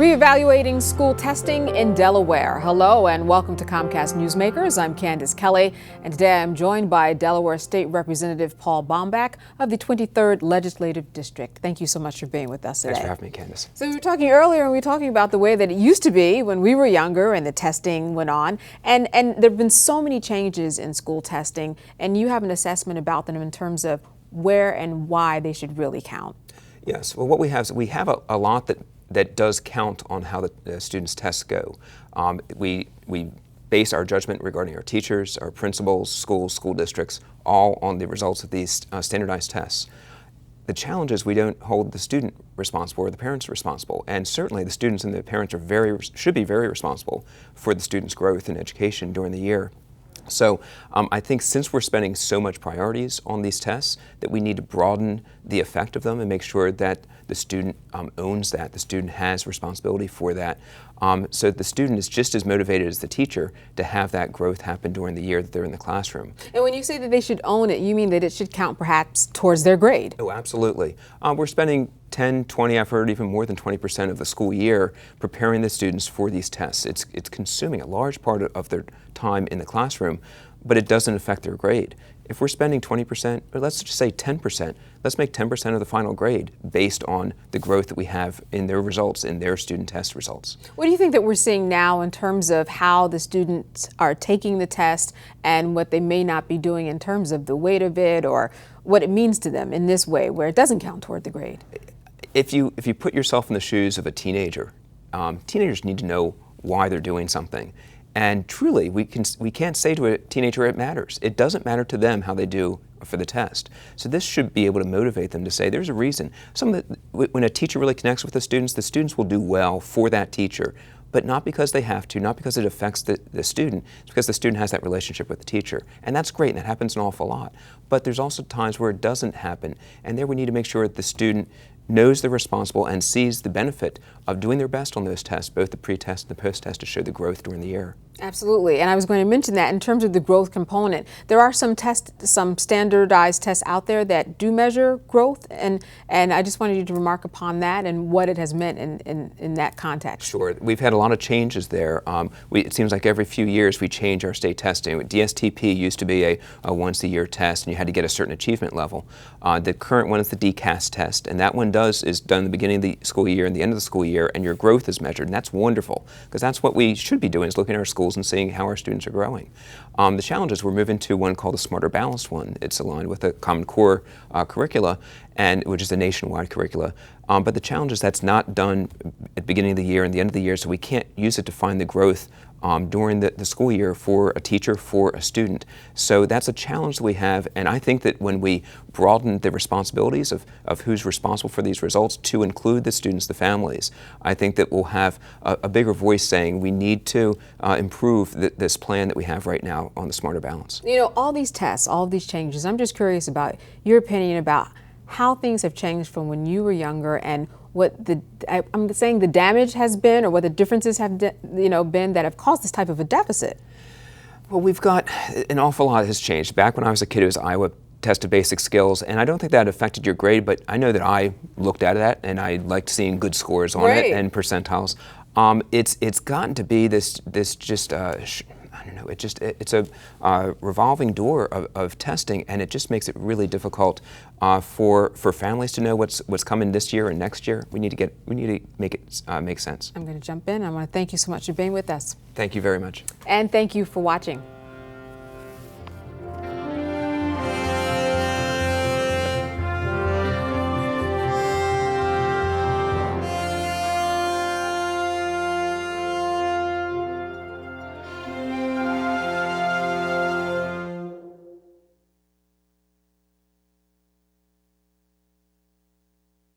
Reevaluating school testing in Delaware. Hello and welcome to Comcast Newsmakers. I'm Candace Kelly, and today I'm joined by Delaware State Representative Paul Baumbach of the 23rd Legislative District. Thank you so much for being with us today. Thanks for having me, Candace. So we were talking earlier, and we were talking about the way that it used to be when we were younger and the testing went on. And there have been so many changes in school testing, and you have an assessment about them in terms of where and why they should really count. Yes, well, what we have is we have a lot that does count on how the students' tests go. We base our judgment regarding our teachers, our principals, schools, school districts, all on the results of these standardized tests. The challenge is we don't hold the student responsible or the parents responsible, and certainly the students and the parents should be very responsible for the students' growth and education during the year. So I think since we're spending so much priorities on these tests, that we need to broaden the effect of them and make sure that the student owns that, the student has responsibility for that, so the student is just as motivated as the teacher to have that growth happen during the year that they're in the classroom. And when you say that they should own it, you mean that it should count perhaps towards their grade? Oh, absolutely. We're spending 10, 20, I've heard even more than 20% of the school year preparing the students for these tests. It's consuming a large part of their time in the classroom, but it doesn't affect their grade. If we're spending 20%, or let's just say 10%, let's make 10% of the final grade based on the growth that we have in their results, in their student test results. What do you think that we're seeing now in terms of how the students are taking the test and what they may not be doing in terms of the weight of it or what it means to them in this way where it doesn't count toward the grade? If you put yourself in the shoes of a teenager, teenagers need to know why they're doing something. And truly, we can't say to a teenager it matters. It doesn't matter to them how they do for the test. So this should be able to motivate them to say there's a reason. When a teacher really connects with the students will do well for that teacher, but not because they have to, not because it affects the student. It's because the student has that relationship with the teacher. And that's great, and that happens an awful lot. But there's also times where it doesn't happen, and there we need to make sure that the student knows they're responsible and sees the benefit of doing their best on those tests, both the pre-test and the post-test, to show the growth during the year. Absolutely, and I was going to mention that in terms of the growth component, there are some standardized tests out there that do measure growth, and I just wanted you to remark upon that and what it has meant in that context. Sure, we've had a lot of changes there. It seems like every few years we change our state testing. DSTP used to be a once-a-year test, and you had to get a certain achievement level. The current one is the DCAS test, and that one is done at the beginning of the school year and the end of the school year, and your growth is measured, and that's wonderful, because that's what we should be doing, is looking at our schools and seeing how our students are growing. The challenge is we're moving to one called the Smarter Balanced one. It's aligned with the Common Core curricula, which is a nationwide curricula. But the challenge is that's not done at the beginning of the year and the end of the year, so we can't use it to find the growth during the school year for a teacher, for a student. So that's a challenge that we have, and I think that when we broaden the responsibilities of who's responsible for these results to include the students, the families, I think that we'll have a bigger voice saying we need to improve this plan that we have right now on the Smarter Balance. You know, all these tests, all these changes, I'm just curious about your opinion about how things have changed from when you were younger and what I'm saying the damage has been, or what the differences have been that have caused this type of a deficit. Well, we've got an awful lot has changed. Back when I was a kid, it was Iowa tested basic skills, and I don't think that affected your grade, but I know that I looked at that and I liked seeing good scores on it and percentiles. It's gotten to be this just I don't know. It's a revolving door of testing, and it just makes it really difficult for families to know what's coming this year and next year. We need to make it make sense. I'm going to jump in. I want to thank you so much for being with us. Thank you very much. And thank you for watching.